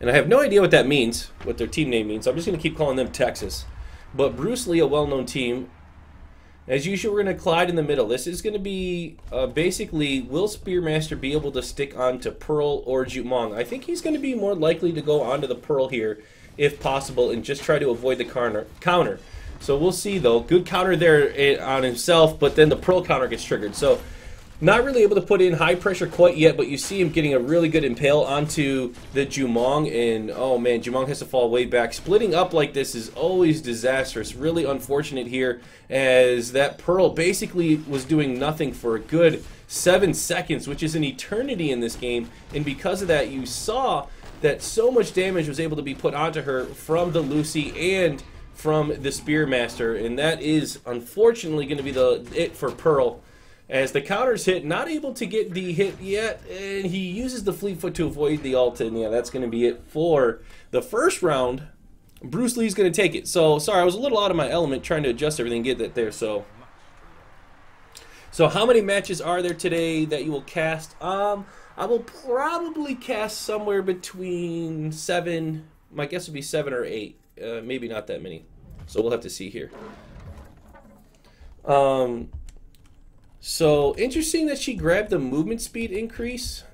And I have no idea what that means, what their team name means. So I'm just going to keep calling them Texas. But Bruce Lee, a well-known team. As usual, we're going to Clyde in the middle. This is going to be basically, will Spearmaster be able to stick on to Pearl or Jumong? I think he's going to be more likely to go onto the Pearl here, if possible, and just try to avoid the counter. So we'll see, though. Good counter there on himself, but then the Pearl counter gets triggered. So not really able to put in high pressure quite yet, but you see him getting a really good impale onto the Jumong, and oh man, Jumong has to fall way back. Splitting up like this is always disastrous. Really unfortunate here, as that Pearl basically was doing nothing for a good 7 seconds, which is an eternity in this game, and because of that, you saw that so much damage was able to be put onto her from the Lucie and from the Spearmaster, and that is unfortunately going to be it for Pearl. As the counters hit, not able to get the hit yet, and he uses the fleet foot to avoid the ult, and yeah, that's going to be it for the first round. Bruce Lee's going to take it. So, sorry, I was a little out of my element trying to adjust everything and get that there. So how many matches are there today that you will cast? I will probably cast somewhere between 7, my guess would be 7 or 8. Maybe not that many. So we'll have to see here. So, interesting that she grabbed the movement speed increase.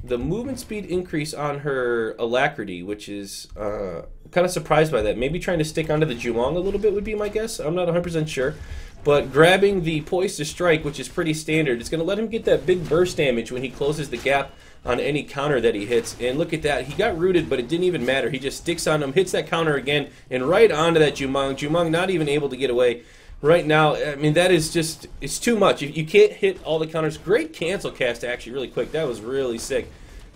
The movement speed increase on her Alacrity, which is kind of surprised by that. Maybe trying to stick onto the Jumong a little bit would be my guess. I'm not 100% sure. But grabbing the Poise to Strike, which is pretty standard, it's going to let him get that big burst damage when he closes the gap on any counter that he hits. And look at that. He got rooted, but it didn't even matter. He just sticks on him, hits that counter again, and right onto that Jumong. Jumong not even able to get away. Right now, I mean, that is just, it's too much. You can't hit all the counters. Great cancel cast, actually, really quick. That was really sick.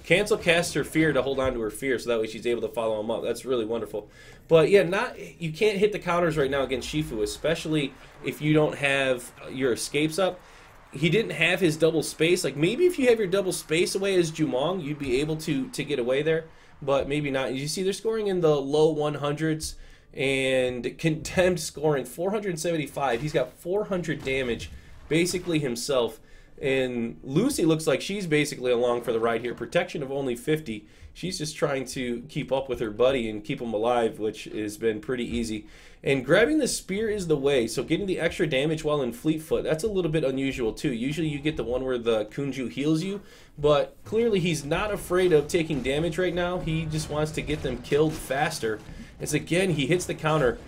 Cancel cast her fear to hold on to her fear, so that way she's able to follow him up. That's really wonderful. But yeah, you can't hit the counters right now against Shifu, especially if you don't have your escapes up. He didn't have his double space. Like, maybe if you have your double space away as Jumong, you'd be able to get away there. But maybe not. You see, they're scoring in the low 100s. And Condemned scoring 475. He's got 400 damage, basically himself. And Lucie looks like she's basically along for the ride here. Protection of only 50. She's just trying to keep up with her buddy and keep him alive, which has been pretty easy. And grabbing the spear is the way. So getting the extra damage while in fleet foot, that's a little bit unusual too. Usually you get the one where the Kunju heals you, but clearly he's not afraid of taking damage right now. He just wants to get them killed faster. As again, he hits the counter.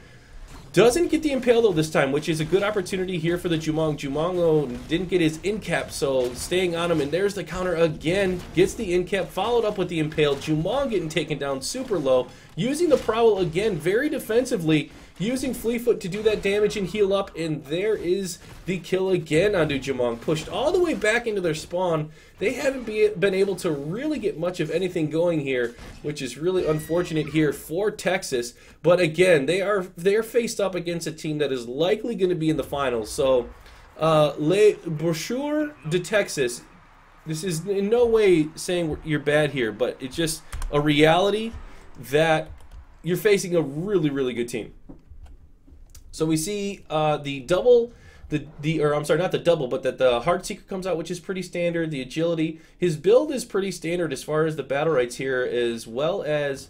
Doesn't get the impale though this time, which is a good opportunity here for the Jumong. Jumong though didn't get his in cap, so staying on him, and there's the counter again. Gets the in cap, followed up with the impale. Jumong getting taken down super low. Using the prowl again, very defensively. Using Fleetfoot to do that damage and heal up, and there is the kill again onto Jumong. Pushed all the way back into their spawn. They haven't been able to really get much of anything going here, which is really unfortunate here for Texas. But again, they're faced up against a team that is likely going to be in the finals. So, Les Brochures de Texas. This is in no way saying you're bad here, but it's just a reality that you're facing a really, really good team. So we see the double, or I'm sorry, not the double, but that the Heart Seeker comes out, which is pretty standard. The agility, his build is pretty standard as far as the Battlerites here, as well as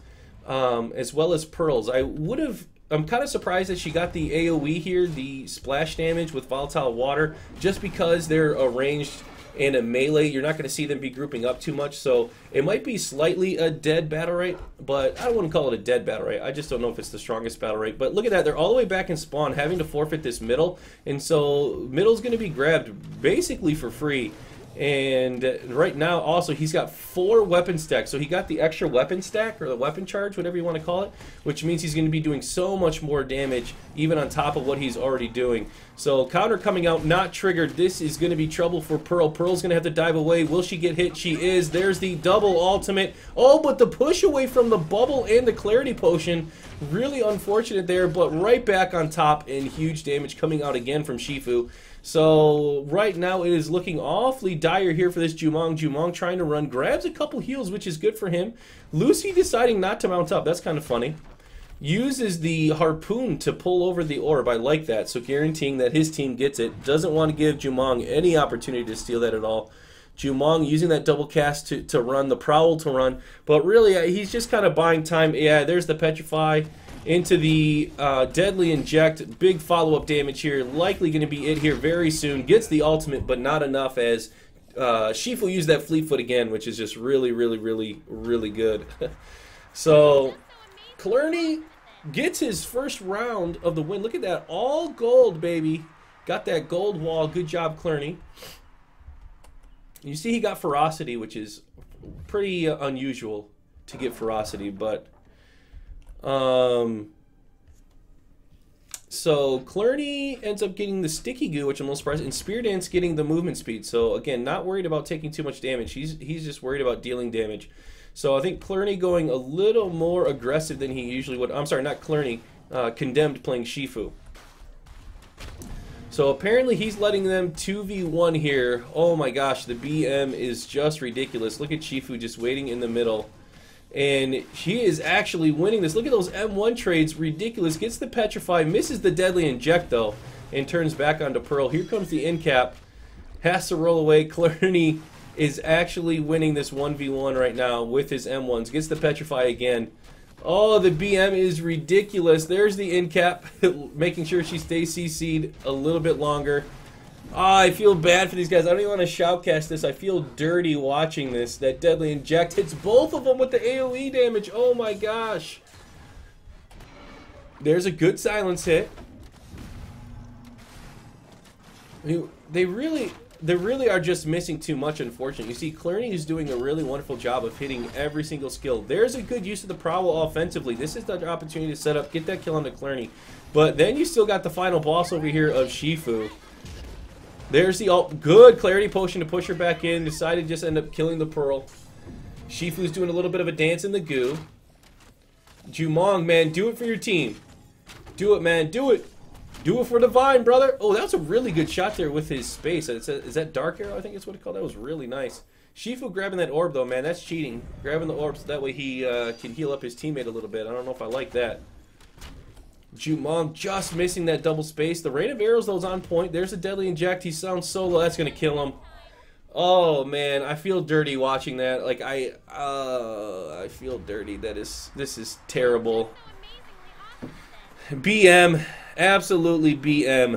Pearls. I'm kind of surprised that she got the AoE here, the splash damage with volatile water, just because they're arranged in a melee. You're not going to see them be grouping up too much, so it might be slightly a dead Battlerite, but I wouldn't call it a dead Battlerite. I just don't know if it's the strongest Battlerite. But look at that, they're all the way back in spawn, having to forfeit this middle, and so middle's going to be grabbed basically for free. And right now also he's got 4 weapon stacks, so he got the extra weapon stack, or the weapon charge, whatever you want to call it, which means he's going to be doing so much more damage even on top of what he's already doing. So counter coming out, not triggered. This is going to be trouble for Pearl. Pearl's going to have to dive away. Will she get hit? She is. There's the double ultimate. Oh, but the push away from the bubble and the clarity potion, really unfortunate there, but right back on top, and huge damage coming out again from Shifu. So right now it is looking awfully dire here for this Jumong. Jumong trying to run, grabs a couple heals, which is good for him. Lucie deciding not to mount up. That's kind of funny. Uses the harpoon to pull over the orb. I like that. So guaranteeing that his team gets it. Doesn't want to give Jumong any opportunity to steal that at all. Jumong using that double cast to run, the Prowl to run. But really, he's just kind of buying time. Yeah, there's the Petrify into the Deadly Inject. Big follow-up damage here. Likely going to be it here very soon. Gets the ultimate, but not enough as Shifu used that Fleet Foot again, which is just really, really, really, really good. So, Clerney gets his first round of the win. Look at that. All gold, baby. Got that gold wall. Good job, Clerney. You see he got Ferocity, which is pretty unusual to get Ferocity, but so Clerney ends up getting the Sticky Goo, which I'm a little surprised, and Spear Dance getting the movement speed. So again, not worried about taking too much damage. He's just worried about dealing damage. So I think Clerney going a little more aggressive than he usually would. I'm sorry, not Clerney. Condemned playing Shifu. So apparently he's letting them 2v1 here. Oh my gosh, the BM is just ridiculous. Look at Shifu just waiting in the middle. And he is actually winning this. Look at those M1 trades. Ridiculous. Gets the Petrify. Misses the Deadly Inject, though. And turns back onto Pearl. Here comes the end cap. Has to roll away. Clerney is actually winning this 1v1 right now with his M1s. Gets the Petrify again. Oh, the BM is ridiculous. There's the end cap. Making sure she stays CC'd a little bit longer. Oh, I feel bad for these guys. I don't even want to shoutcast this. I feel dirty watching this. That Deadly Inject hits both of them with the AoE damage. Oh my gosh. There's a good silence hit. They really are just missing too much, unfortunately. You see, Clerney is doing a really wonderful job of hitting every single skill. There's a good use of the Prowl offensively. This is the opportunity to set up, get that kill onto Clerney. But then you still got the final boss over here of Shifu. There's the ult. Good Clarity Potion to push her back in. Decided to just end up killing the Pearl. Shifu's doing a little bit of a dance in the goo. Jumong, man, do it for your team. Do it, man. Do it. Do it for Divine, brother. Oh, that was a really good shot there with his space. Is that Dark Arrow? I think it's what it's called. That was really nice. Shifu grabbing that orb, though, man. That's cheating. Grabbing the orb so that way he can heal up his teammate a little bit. I don't know if I like that. Jumong just missing that double space. The Rain of Arrows, though, is on point. There's a Deadly Inject. He sounds solo. That's going to kill him. Oh, man. I feel dirty watching that. Like, I feel dirty. This is terrible. BM. Absolutely BM.